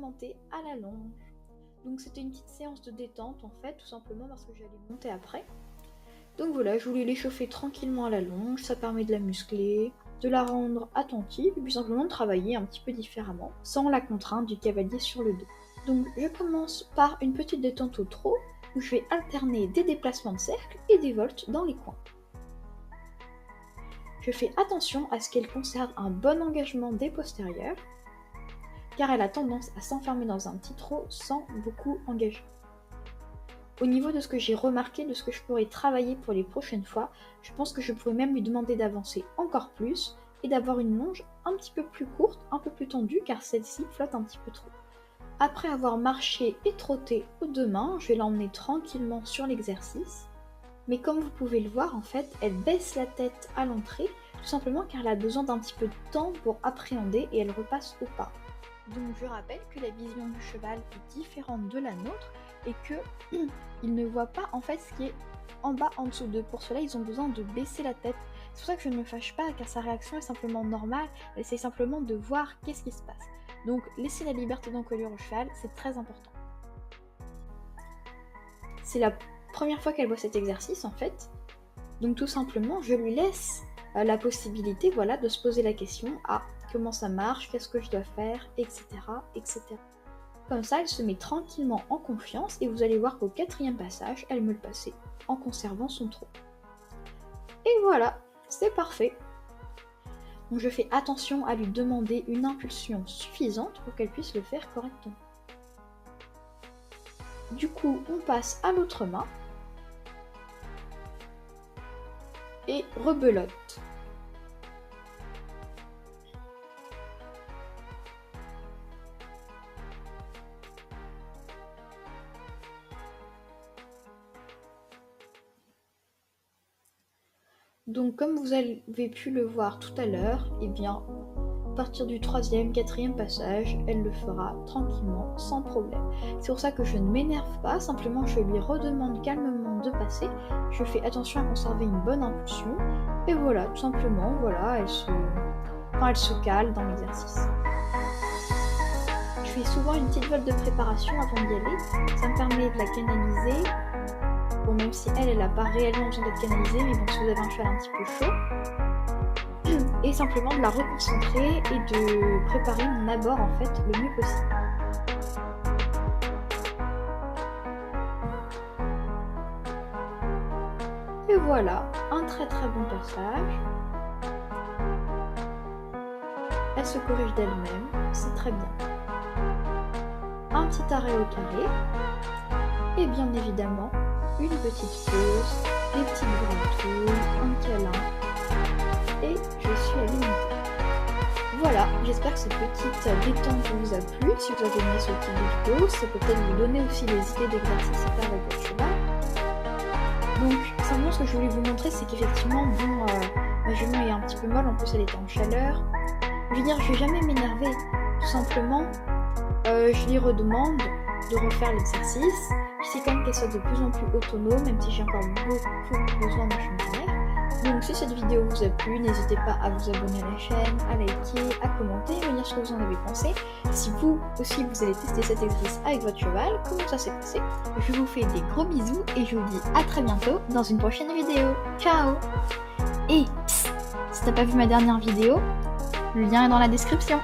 monter à la longe. Donc c'était une petite séance de détente en fait, tout simplement parce que j'allais monter après. Donc voilà, je voulais l'échauffer tranquillement à la longe, ça permet de la muscler, de la rendre attentive et puis simplement de travailler un petit peu différemment, sans la contrainte du cavalier sur le dos. Donc je commence par une petite détente au trot, où je vais alterner des déplacements de cercle et des voltes dans les coins. Je fais attention à ce qu'elle conserve un bon engagement des postérieurs, car elle a tendance à s'enfermer dans un petit trot sans beaucoup engager. Au niveau de ce que j'ai remarqué, de ce que je pourrais travailler pour les prochaines fois, je pense que je pourrais même lui demander d'avancer encore plus et d'avoir une longe un petit peu plus courte, un peu plus tendue, car celle-ci flotte un petit peu trop. Après avoir marché et trotté aux deux mains, je vais l'emmener tranquillement sur l'exercice. Mais comme vous pouvez le voir, en fait, elle baisse la tête à l'entrée, tout simplement car elle a besoin d'un petit peu de temps pour appréhender et elle repasse au pas. Donc je rappelle que la vision du cheval est différente de la nôtre et que ils ne voient pas en fait ce qui est en bas, en dessous d'eux. Pour cela, ils ont besoin de baisser la tête. C'est pour ça que je ne me fâche pas, car sa réaction est simplement normale. Elle essaie simplement de voir qu'est-ce qui se passe. Donc laisser la liberté d'encolure au cheval, c'est très important. C'est la première fois qu'elle voit cet exercice en fait. Donc tout simplement, je lui laisse la possibilité de se poser la question comment ça marche, qu'est-ce que je dois faire, etc., etc. Comme ça, elle se met tranquillement en confiance et vous allez voir qu'au 4e passage, elle me le passait en conservant son trot. Et voilà, c'est parfait. Donc je fais attention à lui demander une impulsion suffisante pour qu'elle puisse le faire correctement. Du coup, on passe à l'autre main et rebelote. Donc comme vous avez pu le voir tout à l'heure, à partir du 3e, 4e passage, elle le fera tranquillement, sans problème. C'est pour ça que je ne m'énerve pas, simplement je lui redemande calmement de passer, je fais attention à conserver une bonne impulsion, et voilà, tout simplement, elle se cale dans l'exercice. Je fais souvent une petite volte de préparation avant d'y aller, ça me permet de la canaliser. Bon, même si elle n'a pas réellement besoin d'être canalisée, mais bon, si vous avez un cheval un petit peu chaud, et simplement de la reconcentrer et de préparer mon abord en fait le mieux possible. Et voilà, un très très bon passage. Elle se corrige d'elle-même, c'est très bien. Un petit arrêt au carré, et bien évidemment, une petite pause, des petites gratouilles, un câlin, et je suis allée monter. Voilà, j'espère que cette petite détente vous a plu. Si vous avez aimé ce type de vidéo, ça peut peut-être vous donner aussi des idées d'exercices à faire avec votre cheval. Donc, simplement ce que je voulais vous montrer, c'est qu'effectivement, ma jument est un petit peu molle, en plus elle était en chaleur. Je veux dire, je vais jamais m'énerver, tout simplement, je lui redemande de refaire l'exercice. J'essaie quand même qu'elle soit de plus en plus autonome, même si j'ai encore beaucoup besoin de changer. Donc si cette vidéo vous a plu, n'hésitez pas à vous abonner à la chaîne, à liker, à commenter, à me dire ce que vous en avez pensé. Si vous aussi vous allez tester cet exercice avec votre cheval, comment ça s'est passé. Je vous fais des gros bisous et je vous dis à très bientôt dans une prochaine vidéo. Ciao. Et si t'as pas vu ma dernière vidéo, le lien est dans la description.